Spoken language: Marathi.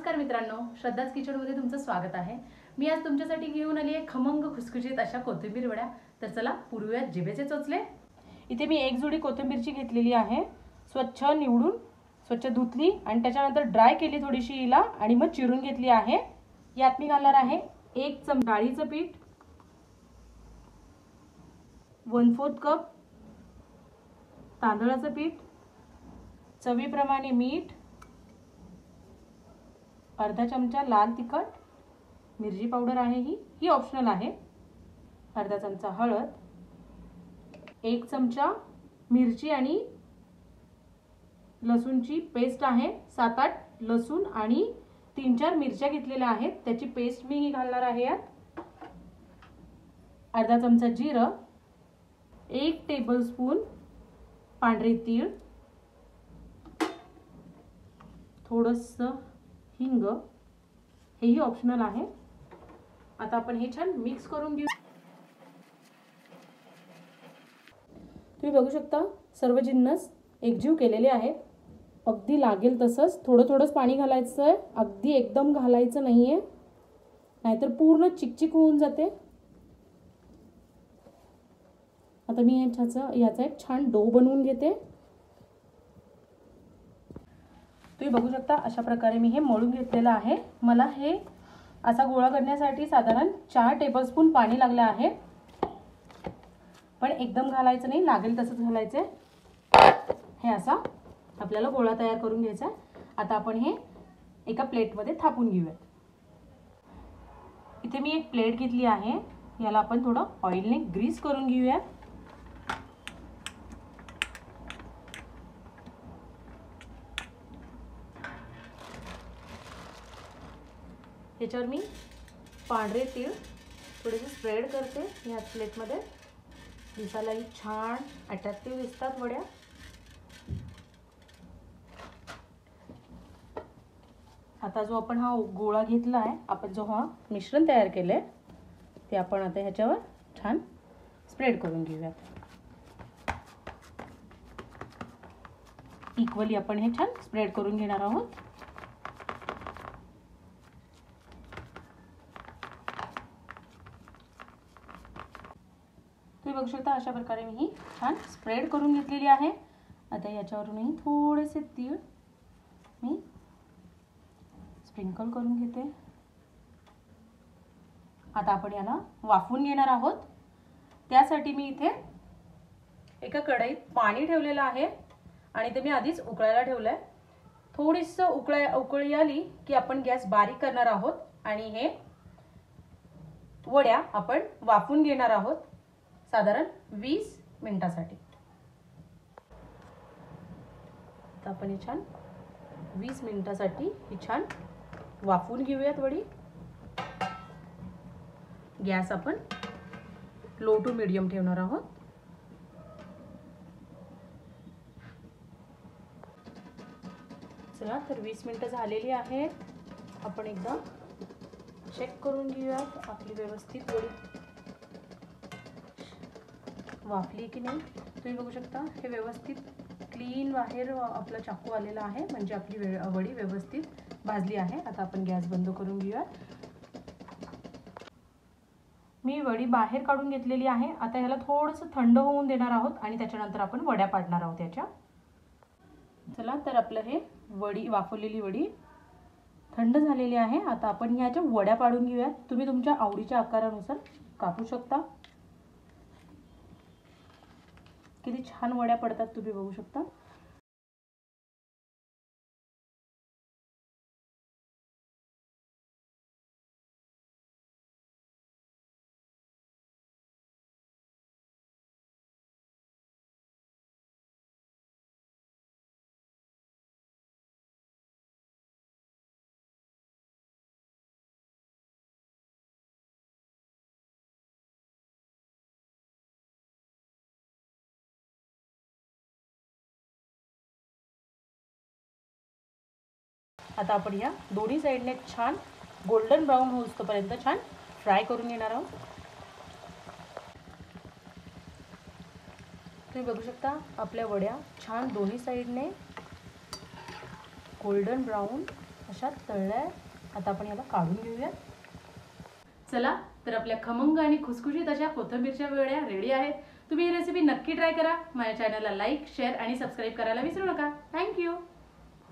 नमस्कार मित्रांनो, श्रद्धाज किचनमध्ये तुमचं स्वागत आहे। मी आज तुमच्यासाठी घेऊन आली आहे खमंग खुसखुशीत अशा कोथिंबीर वड्या। तर चला पुरूयात जिभेचे चोचले। इथे मी एक जोडी कोथिंबीरची घेतलेली आहे, स्वच्छ निवडून स्वच्छ धुतली आणि त्याच्यानंतर ड्राय केली थोडीशी हिला आणि मग चिरून घेतली आहे। यात मी घालणार आहे 1 चमचा डाळीचं पीठ, 1/4 कप तांदळाचं पीठ, चवीप्रमाणे मीठ, अर्धा चमचा लाल तिखट, मिरची पावडर आहे ही ऑप्शनल आहे, अर्धा चमचा हळद, 1 चमचा मिरची आणि लसूणची पेस्ट आहे, 7-8 लसूण आणि 3-4 मिरच्या घेतलेल्या आहेत, त्याची पेस्ट मी ही घालणार आहे यात। अर्धा चमचा जिरं, 1 टेबलस्पून पांढरे तीळ, थोडंसं हिंग, हेही ऑप्शनल आहे। आता आपण हे छान मिक्स करून घेऊ। तुम्ही बघू शकता सर्व जिन्नस एकजीव केलेले आहेत। अगदी लागेल तसंच थोडं थोडंच पाणी घालायचं आहे, अगदी एकदम घालायचं नाहीये, नाहीतर पूर्ण चिकचिक होऊन जाते। आता मी याचा एक छान डो बनवून घेते। तुम्ही बघू शकता अशा प्रकारे मी हे मळून घेतलेलं आहे। मला हे असा गोळा करण्यासाठी साधारण 4 टेबलस्पून पाणी लागले आहे, पण एकदम घालायचं नाही, लागेल तसंच घालायचं। हे असा आपल्याला गोळा तयार करून घ्यायचा आहे। आता आपण हे एका प्लेटमध्ये थापून घेऊया। इथे मी एक प्लेट घेतली आहे, याला आपण थोडं ऑइलने ग्रीस करून घेऊया। याच्यावर मी पांढरे तीळ थोडेसे स्प्रेड करते ह्या प्लेटमध्ये, दिसायलाही छान अट्रॅक्टिव्ह दिसतात वड्या। आता जो आपण हा गोळा घेतला आहे, आपण जो हा मिश्रण तयार केलंय ते आपण आता ह्याच्यावर छान स्प्रेड करून घेऊया। इक्वली आपण हे छान स्प्रेड करून घेणार आहोत। तुम्ही बघू शकता अशा प्रकारे मी ही छान स्प्रेड करून घेतलेली आहे। आता याच्यावरूनही थोडेसे तीळ मी स्प्रिंकल करून घेते। आता आपण याला वाफवून घेणार आहोत। त्यासाठी मी इथे एका कढईत पाणी ठेवलेलं आहे आणि ते मी आधीच उकळायला ठेवलंय। थोडीशी उकळी आली की आपण गॅस बारीक करणार आहोत आणि हे वड्या आपण वाफवून घेणार आहोत साधारण 20 मिनिटांसाठी। आता आपण हे छान 20 मिनिटांसाठी ही छान वाफवून घेऊयात वडी। गॅस आपण लो टू मीडियम ठेवणार आहोत। चला तर 20 मिनिटं झालेली आहेत, आपण एकदा चेक करून घेऊयात आपली व्यवस्थित वडी वाफली की नाही। तुम्ही बघू शकता हे व्यवस्थित क्लीन बाहेर आपला चाकू आलेला आहे, म्हणजे आपली वडी व्यवस्थित भाजली आहे। आता आपण गॅस बंद करून घेऊया। मी वडी बाहेर काढून घेतलेली आहे। आता ह्याला थोडंसं थंड होऊन देणार आहोत आणि त्याच्यानंतर आपण वड्या पाडणार आहोत याच्या। चला तर आपलं हे वाफवलेली वडी थंड झालेली आहे। आता आपण ह्याच्या वड्या पाडून घेऊया। तुम्ही तुमच्या आवडीच्या आकारानुसार कापू शकता। किती छान वड्या पडतात तुम्ही बघू शकता। आता आपण या दोन्ही साइडने छान गोल्डन ब्राउन होईपर्यंत छान फ्राय करून घेणार आहोत। तुम्ही बघू शकता आपल्या वड्या छान दोन्ही साइडने गोल्डन ब्राउन अशा तळल्या आहेत. आता आपण याला काढून घेऊया. चला तर आपल्या खमंग आणि खुसखुशीत अशा कोथिंबीरच्या वड्या रेडी आहेत. तुम्ही ही रेसिपी नक्की ट्राय करा. माझ्या चॅनलला लाईक, शेअर आणि सबस्क्राईब करायला विसरू नका. थँक्यू.